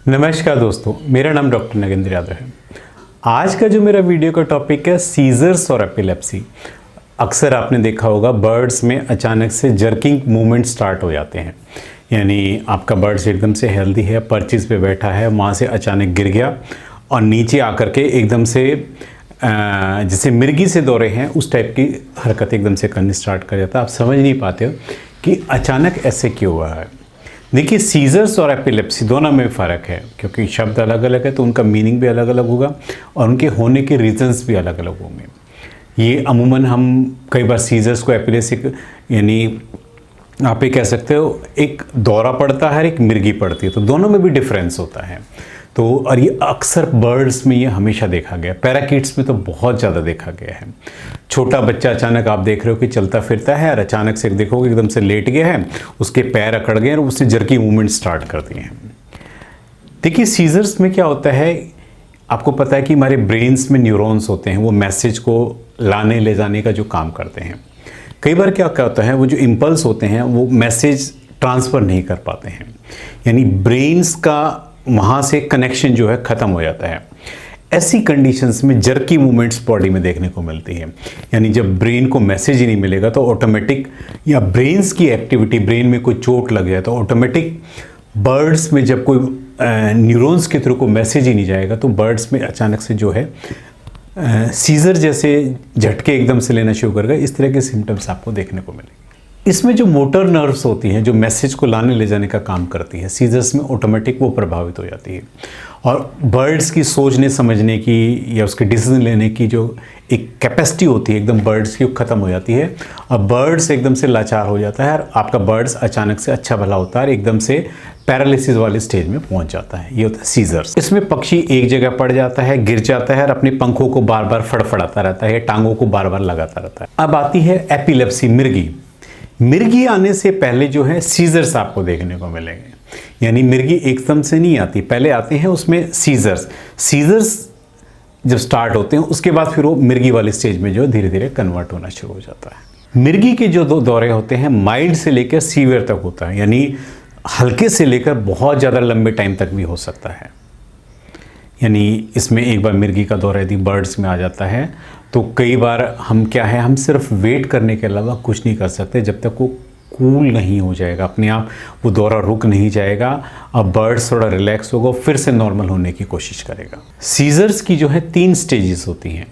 नमस्कार दोस्तों, मेरा नाम डॉक्टर नगेंद्र यादव है। आज का जो मेरा वीडियो का टॉपिक है सीजर्स और एपिलेप्सी। अक्सर आपने देखा होगा बर्ड्स में अचानक से जर्किंग मूवमेंट स्टार्ट हो जाते हैं। यानी आपका बर्ड्स एकदम से हेल्दी है, पर्चेस पे बैठा है, वहाँ से अचानक गिर गया और नीचे आकर के एकदम से जैसे मिर्गी से दौड़े हैं उस टाइप की हरकत एकदम से करनी स्टार्ट कर जाता है। आप समझ नहीं पाते हो कि अचानक ऐसे क्यों हुआ है। देखिए, सीजर्स और एपिलेप्सी दोनों में फ़र्क है, क्योंकि शब्द अलग अलग है तो उनका मीनिंग भी अलग अलग होगा और उनके होने के रीजंस भी अलग अलग होंगे। ये अमूमन हम कई बार सीजर्स को एपिलेप्सी यानी आप ये कह सकते हो एक दौरा पड़ता है, एक मिर्गी पड़ती है, तो दोनों में भी डिफरेंस होता है। तो और ये अक्सर बर्ड्स में ये हमेशा देखा गया, पैराकीट्स में तो बहुत ज़्यादा देखा गया है। छोटा बच्चा अचानक आप देख रहे हो कि चलता फिरता है और अचानक से देखोगे एकदम से लेट गया है, उसके पैर अकड़ गए और उसने जर्की मूवमेंट स्टार्ट कर दिए हैं। देखिए, सीजर्स में क्या होता है, आपको पता है कि हमारे ब्रेन्स में न्यूरॉन्स होते हैं, वो मैसेज को लाने ले जाने का जो काम करते हैं। कई बार क्या होता है, वो जो इम्पल्स होते हैं वो मैसेज ट्रांसफ़र नहीं कर पाते हैं, यानी ब्रेन्स का वहाँ से कनेक्शन जो है ख़त्म हो जाता है। ऐसी कंडीशंस में जर्की मूवमेंट्स बॉडी में देखने को मिलती है। यानी जब ब्रेन को मैसेज ही नहीं मिलेगा तो ऑटोमेटिक, या ब्रेन्स की एक्टिविटी, ब्रेन में कोई चोट लग जाए तो ऑटोमेटिक बर्ड्स में जब कोई न्यूरॉन्स के थ्रू को मैसेज ही नहीं जाएगा तो बर्ड्स में अचानक से जो है सीजर जैसे झटके एकदम से लेना शुरू कर गए। इस तरह के सिम्टम्स आपको देखने को मिलेंगे। इसमें जो मोटर नर्व्स होती हैं जो मैसेज को लाने ले जाने का काम करती है, सीजर्स में ऑटोमेटिक वो प्रभावित हो जाती है और बर्ड्स की सोचने समझने की या उसके डिसीजन लेने की जो एक कैपेसिटी होती है एकदम बर्ड्स की, वो ख़त्म हो जाती है और बर्ड्स एकदम से लाचार हो जाता है और आपका बर्ड्स अचानक से अच्छा भला होता है और एकदम से पैरालिसिस वाले स्टेज में पहुंच जाता है। ये होता है सीजर्स। इसमें पक्षी एक जगह पड़ जाता है, गिर जाता है और अपने पंखों को बार बार फड़फड़ाता रहता है, टांगों को बार बार लगाता रहता है। अब आती है एपिलेप्सी, मिर्गी। मिर्गी आने से पहले जो है सीजर्स आपको देखने को मिलेंगे। यानी मिर्गी एकदम से नहीं आती, पहले आते हैं उसमें सीजर्स। सीजर्स जब स्टार्ट होते हैं उसके बाद फिर वो मिर्गी वाले स्टेज में जो धीरे धीरे कन्वर्ट होना शुरू हो जाता है। मिर्गी के जो दो दौरे होते हैं माइल्ड से लेकर सीवियर तक होता है, यानी हल्के से लेकर बहुत ज़्यादा लंबे टाइम तक भी हो सकता है। यानी इसमें एक बार मिर्गी का दौरा यदि बर्ड्स में आ जाता है तो कई बार हम क्या है, हम सिर्फ वेट करने के अलावा कुछ नहीं कर सकते जब तक वो कूल नहीं हो जाएगा, अपने आप वो दौरा रुक नहीं जाएगा और बर्ड्स थोड़ा रिलैक्स होगा, फिर से नॉर्मल होने की कोशिश करेगा। सीजर्स की जो है 3 स्टेजेस होती हैं,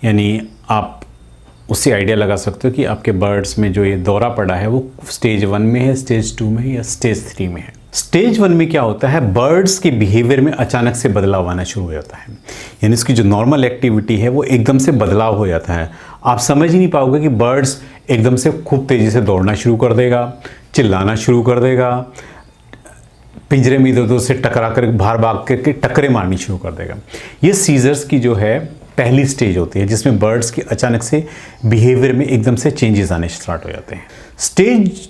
यानी आप उससे आइडिया लगा सकते हो कि आपके बर्ड्स में जो ये दौरा पड़ा है वो स्टेज 1 में है, स्टेज 2 में है या स्टेज 3 में है। स्टेज 1 में क्या होता है, बर्ड्स के बिहेवियर में अचानक से बदलाव आना शुरू हो जाता है, यानी इसकी जो नॉर्मल एक्टिविटी है वो एकदम से बदलाव हो जाता है। आप समझ ही नहीं पाओगे कि बर्ड्स एकदम से खूब तेज़ी से दौड़ना शुरू कर देगा, चिल्लाना शुरू कर देगा, पिंजरे में इधर उधर से टकरा कर बाहर भाग करके टक्करें मारनी शुरू कर देगा। ये सीजर्स की जो है पहली स्टेज होती है जिसमें बर्ड्स की अचानक से बिहेवियर में एकदम से चेंजेस आने स्टार्ट हो जाते हैं। स्टेज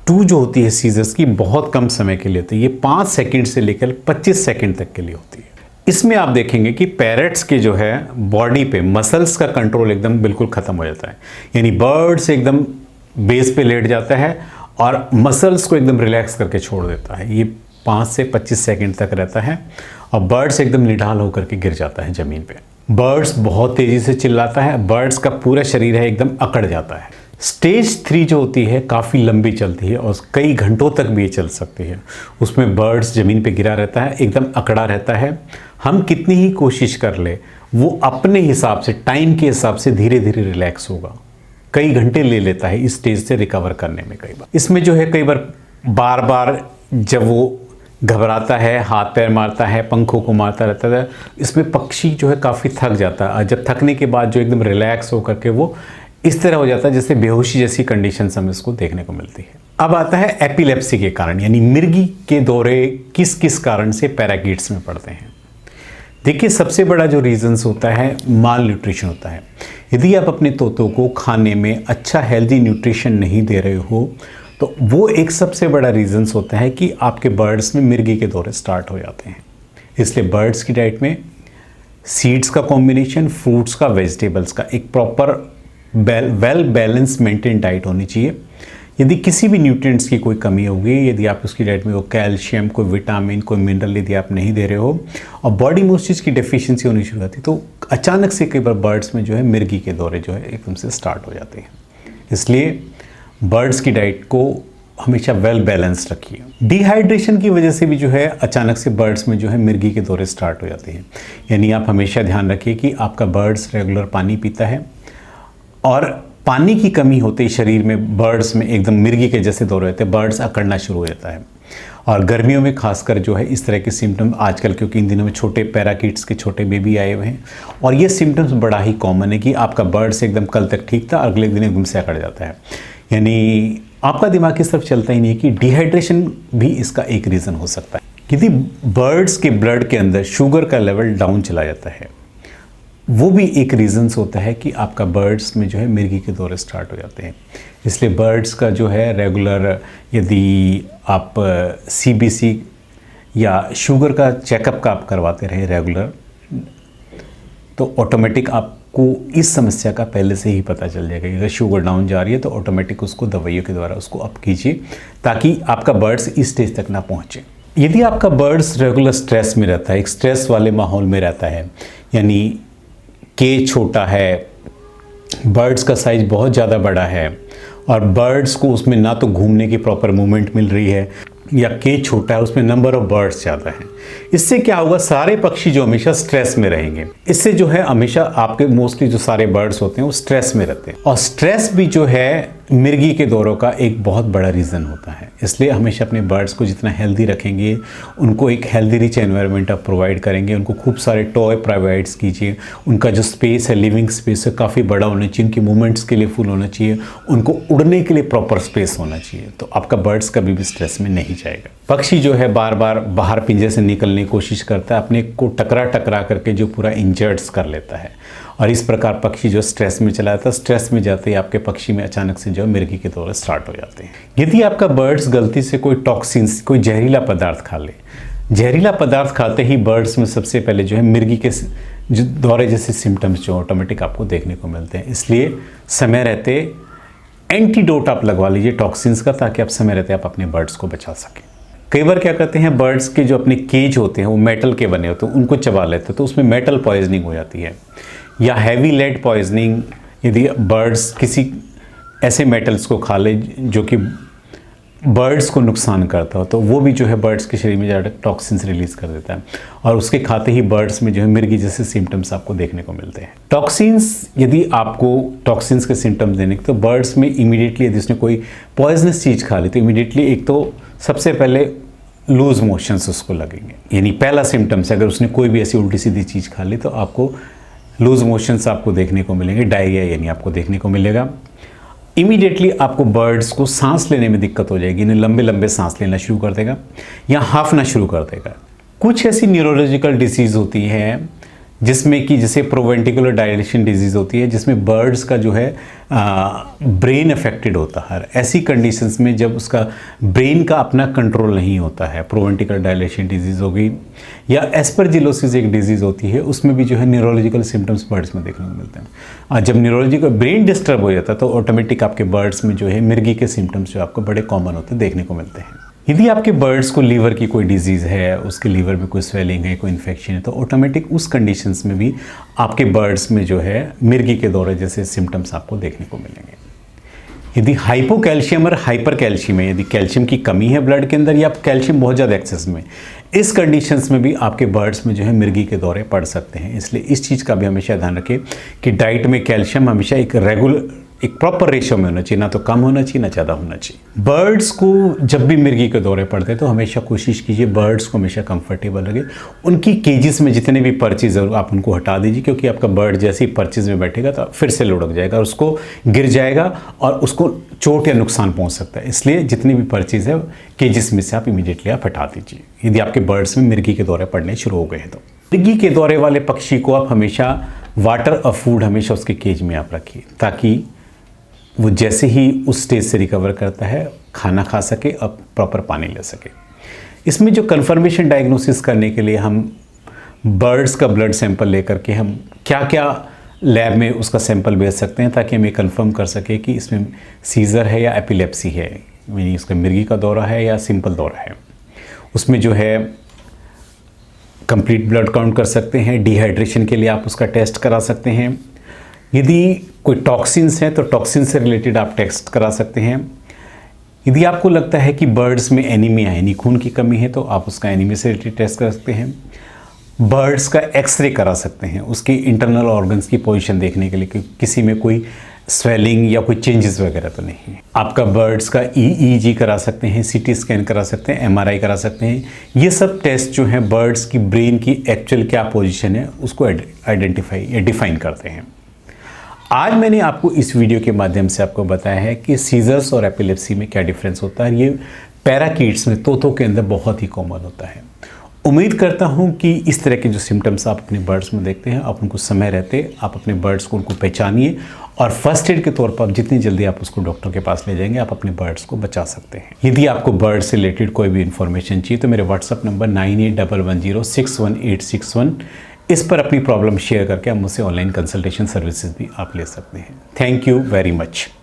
2 जो होती है सीजर्स की, बहुत कम समय के लिए होती है। ये 5 सेकंड से लेकर 25 सेकंड तक के लिए होती है। इसमें आप देखेंगे कि पैरट्स के जो है बॉडी पे मसल्स का कंट्रोल एकदम बिल्कुल ख़त्म हो जाता है, यानी बर्ड्स एकदम बेस पे लेट जाता है और मसल्स को एकदम रिलैक्स करके छोड़ देता है। ये 5 से 25 सेकंड तक रहता है और बर्ड्स एकदम निढाल होकर के गिर जाता है ज़मीन पे। बर्ड्स बहुत तेज़ी से चिल्लाता है, बर्ड्स का पूरा शरीर है एकदम अकड़ जाता है। स्टेज 3 जो होती है काफ़ी लंबी चलती है और कई घंटों तक भी ये चल सकती है। उसमें बर्ड्स ज़मीन पे गिरा रहता है, एकदम अकड़ा रहता है। हम कितनी ही कोशिश कर ले वो अपने हिसाब से, टाइम के हिसाब से धीरे धीरे रिलैक्स होगा। कई घंटे ले लेता है इस स्टेज से रिकवर करने में। कई बार इसमें जो है कई बार बार जब वो घबराता है, हाथ पैर मारता है, पंखों को मारता रहता है, इसमें पक्षी जो है काफ़ी थक जाता है और जब थकने के बाद जो एकदम रिलैक्स होकर के वो इस तरह हो जाता है जैसे बेहोशी जैसी कंडीशन हमें इसको देखने को मिलती है। अब आता है एपिलेप्सी के कारण, यानी मिर्गी के दौरे किस किस कारण से पैराकीट्स में पड़ते हैं। देखिए, सबसे बड़ा जो रीजंस होता है माल न्यूट्रिशन होता है। यदि आप अपने तोतों को खाने में अच्छा हेल्दी न्यूट्रिशन नहीं दे रहे हो तो वो एक सबसे बड़ा रीजंस होता है कि आपके बर्ड्स में मिर्गी के दौरे स्टार्ट हो जाते हैं। इसलिए बर्ड्स की डाइट में सीड्स का कॉम्बिनेशन, फ्रूट्स का, वेजिटेबल्स का एक proper well balance maintain diet होनी चाहिए। यदि किसी भी न्यूट्रिएंट्स की कोई कमी होगी, यदि आप उसकी डाइट में वो कैल्शियम, कोई विटामिन, कोई मिनरल यदि आप नहीं दे रहे हो और बॉडी में उस चीज़ की डेफिशिएंसी होनी शुरू होती है, तो अचानक से कई बार बर्ड्स में जो है मिर्गी के दौरे जो है एकदम से स्टार्ट हो जाते हैं। इसलिए बर्ड्स की डाइट को हमेशा वेल बैलेंस्ड रखिए। डिहाइड्रेशन की वजह से भी जो है अचानक से बर्ड्स में जो है मिर्गी के दौरे स्टार्ट हो जाते हैं। यानी आप हमेशा ध्यान रखिए कि आपका बर्ड्स रेगुलर पानी पीता है, और पानी की कमी होते ही शरीर में बर्ड्स में एकदम मिर्गी के जैसे दौरे होते हैं, बर्ड्स अकड़ना शुरू हो जाता है। और गर्मियों में खासकर जो है इस तरह के सिम्टम आजकल, क्योंकि इन दिनों में छोटे पैराकीट्स के छोटे बेबी आए हुए हैं, और ये सिम्टम्स बड़ा ही कॉमन है कि आपका बर्ड्स एकदम कल तक ठीक था, अगले दिन एकदम से अकड़ जाता है। यानी आपका दिमाग इस तरफ चलता ही नहीं है कि डिहाइड्रेशन भी इसका एक रीज़न हो सकता है। यदि बर्ड्स के ब्लड के अंदर शुगर का लेवल डाउन चला जाता है, वो भी एक रीज़न्स होता है कि आपका बर्ड्स में जो है मिर्गी के दौरे स्टार्ट हो जाते हैं। इसलिए बर्ड्स का जो है रेगुलर, यदि आप CBC या शुगर का चेकअप का आप करवाते रहे रेगुलर, तो ऑटोमेटिक आपको इस समस्या का पहले से ही पता चल जाएगा। अगर शुगर डाउन जा रही है तो ऑटोमेटिक उसको दवाइयों के द्वारा उसको अप कीजिए, ताकि आपका बर्ड्स इस स्टेज तक ना पहुँचे। यदि आपका बर्ड्स रेगुलर स्ट्रेस में रहता है, एक स्ट्रेस वाले माहौल में रहता है, यानी केज छोटा है, बर्ड्स का साइज बहुत ज़्यादा बड़ा है और बर्ड्स को उसमें ना तो घूमने की प्रॉपर मूवमेंट मिल रही है, या केज छोटा है उसमें नंबर ऑफ बर्ड्स ज़्यादा है, इससे क्या होगा, सारे पक्षी जो हमेशा स्ट्रेस में रहेंगे। इससे जो है हमेशा आपके मोस्टली जो सारे बर्ड्स होते हैं वो स्ट्रेस में रहते हैं, और स्ट्रेस भी जो है मिर्गी के दौरों का एक बहुत बड़ा रीज़न होता है। इसलिए हमेशा अपने बर्ड्स को जितना हेल्दी रखेंगे, उनको एक हेल्दी रिच एनवायरनमेंट आप प्रोवाइड करेंगे, उनको खूब सारे टॉय प्रोवाइड्स कीजिए, उनका जो स्पेस है, लिविंग स्पेस है, काफ़ी बड़ा होना चाहिए, उनकी मूवमेंट्स के लिए फुल होना चाहिए, उनको उड़ने के लिए प्रॉपर स्पेस होना चाहिए, तो आपका बर्ड्स कभी भी स्ट्रेस में नहीं जाएगा। पक्षी जो है बार बार बाहर पिंजरे से निकलने की कोशिश करता है, अपने को टकरा करके जो पूरा इंजर्ड्स कर लेता है, और इस प्रकार पक्षी जो स्ट्रेस में चला जाता है, स्ट्रेस में जाते ही आपके पक्षी में अचानक से जो मिर्गी के दौरे स्टार्ट हो जाते हैं। यदि आपका बर्ड्स गलती से कोई टॉक्सिन्स, कोई जहरीला पदार्थ खा ले, जहरीला पदार्थ खाते ही बर्ड्स में सबसे पहले जो है मिर्गी के जो दौरे जैसे सिम्टम्स जो ऑटोमेटिक आपको देखने को मिलते हैं। इसलिए समय रहते एंटीडोट आप लगवा लीजिए टॉक्सिन्स का, ताकि आप समय रहते आप अपने बर्ड्स को बचा सकें। कई बार क्या करते हैं, बर्ड्स के जो अपने केज होते हैं वो मेटल के बने होते हैं, उनको चबा लेते हैं, तो उसमें मेटल पॉइजनिंग हो जाती है, या हैवी लेड पॉइजनिंग। यदि बर्ड्स किसी ऐसे मेटल्स को खा ले जो कि बर्ड्स को नुकसान करता हो, तो वो भी जो है बर्ड्स के शरीर में ज़्यादा टॉक्सिन्स रिलीज़ कर देता है, और उसके खाते ही बर्ड्स में जो है मिर्गी जैसे सिम्टम्स आपको देखने को मिलते हैं। टॉक्सिन्स, यदि आपको टॉक्सिन्स के सिम्टम्स देने के, तो बर्ड्स में इमीडिएटली यदि उसने कोई पॉइजनस चीज़ खा ली, तो इमीडिएटली एक तो सबसे पहले लूज मोशंस उसको लगेंगे, यानी पहला सिम्टम्स है। अगर उसने कोई भी ऐसी उल्टी सीधी चीज़ खा ली तो आपको लूज मोशंस आपको देखने को मिलेंगे, डायरिया यानी आपको देखने को मिलेगा। इमीडिएटली आपको बर्ड्स को सांस लेने में दिक्कत हो जाएगी, इन्हें लंबे लंबे सांस लेना शुरू कर देगा या हाफना शुरू कर देगा। कुछ ऐसी न्यूरोलॉजिकल डिसीज़ होती है जिसमें कि जैसे प्रोवेंटिकुलर डायलेशन डिजीज़ होती है, जिसमें बर्ड्स का जो है ब्रेन अफेक्टेड होता है। ऐसी कंडीशंस में जब उसका ब्रेन का अपना कंट्रोल नहीं होता है, प्रोवेंटिकुलर डायलेशन डिजीज़ हो गई, या एस्परजिलोसिस एक डिजीज़ होती है, उसमें भी जो है न्यूरोलॉजिकल सिम्टम्स बर्ड्स में देखने को मिलते हैं। जब न्यूरोलॉजिकल ब्रेन डिस्टर्ब हो जाता है तो ऑटोमेटिक आपके बर्ड्स में जो है मिर्गी के सिम्टम्स जो आपको बड़े कॉमन होते देखने को मिलते हैं। यदि आपके बर्ड्स को लीवर की कोई डिजीज़ है, उसके लीवर में कोई स्वेलिंग है, कोई इन्फेक्शन है, तो ऑटोमेटिक उस कंडीशंस में भी आपके बर्ड्स में जो है मिर्गी के दौरे जैसे सिम्टम्स आपको देखने को मिलेंगे। यदि हाइपोकैल्शियम और हाइपर कैल्शियम है, यदि कैल्शियम की कमी है ब्लड के अंदर या कैल्शियम बहुत ज़्यादा एक्सेस में, इस कंडीशंस में भी आपके बर्ड्स में जो है मिर्गी के दौरे पड़ सकते हैं। इसलिए इस चीज़ का भी हमेशा ध्यान रखें कि डाइट में कैल्शियम हमेशा एक रेगुलर, एक प्रॉपर रेशियो में होना चाहिए, ना तो कम होना चाहिए ना ज़्यादा होना चाहिए। बर्ड्स को जब भी मिर्गी के दौरे पड़ते हैं तो हमेशा कोशिश कीजिए बर्ड्स को हमेशा कंफर्टेबल लगे। उनकी केजेस में जितने भी पर्चेज है आप उनको हटा दीजिए, क्योंकि आपका बर्ड जैसे ही पर्चेज में बैठेगा तो फिर से लुढ़क जाएगा, उसको गिर जाएगा और उसको चोट या नुकसान पहुँच सकता है। इसलिए जितनी भी पर्चेज है केजेस में से आप इमीडिएटली आप हटा दीजिए यदि आपके बर्ड्स में मिर्गी के दौरे पड़ने शुरू हो गए हैं। तो मिर्गी के दौरे वाले पक्षी को आप हमेशा वाटर और फूड हमेशा उसके केज में आप रखिए, ताकि वो जैसे ही उस स्टेज से रिकवर करता है खाना खा सके और प्रॉपर पानी ले सके। इसमें जो कन्फर्मेशन डायग्नोसिस करने के लिए हम बर्ड्स का ब्लड सैंपल लेकर के हम क्या क्या लैब में उसका सैंपल भेज सकते हैं ताकि हम ये कंफर्म कर सके कि इसमें सीज़र है या एपिलेप्सी है, यानी उसका मिर्गी का दौरा है या सिंपल दौरा है। उसमें जो है कंप्लीट ब्लड काउंट कर सकते हैं। डिहाइड्रेशन के लिए आप उसका टेस्ट करा सकते हैं। यदि कोई टॉक्सिन्स हैं तो टॉक्सिन से रिलेटेड आप टेस्ट करा सकते हैं। यदि आपको लगता है कि बर्ड्स में एनीमिया यानी खून की कमी है तो आप उसका एनीमिया से रिलेटेड टेस्ट कर सकते हैं। बर्ड्स का एक्सरे करा सकते हैं उसके इंटरनल ऑर्गन्स की पोजीशन देखने के लिए कि किसी में कोई स्वेलिंग या कोई चेंजेस वगैरह तो नहीं है। आपका बर्ड्स का EEG करा सकते हैं, CT स्कैन करा सकते हैं, MRI करा सकते हैं। ये सब टेस्ट जो हैं बर्ड्स की ब्रेन की एक्चुअल क्या पोजीशन है उसको आइडेंटिफाई या डिफाइन करते हैं। आज मैंने आपको इस वीडियो के माध्यम से आपको बताया है कि सीजर्स और एपिलेप्सी में क्या डिफरेंस होता है। ये पैराकीट्स में, तोतों के अंदर बहुत ही कॉमन होता है। उम्मीद करता हूँ कि इस तरह के जो सिम्टम्स आप अपने बर्ड्स में देखते हैं आप उनको समय रहते आप अपने बर्ड्स को उनको पहचानिए और फर्स्ट एड के तौर पर आप जितनी जल्दी आप उसको डॉक्टर के पास ले जाएंगे आप अपने बर्ड्स को बचा सकते हैं। यदि आपको बर्ड से रिलेटेड कोई भी इन्फॉर्मेशन चाहिए तो मेरे व्हाट्सअप नंबर 9811061861 इस पर अपनी प्रॉब्लम शेयर करके आप मुझसे ऑनलाइन कंसल्टेशन सर्विसेज भी आप ले सकते हैं। Thank you very much.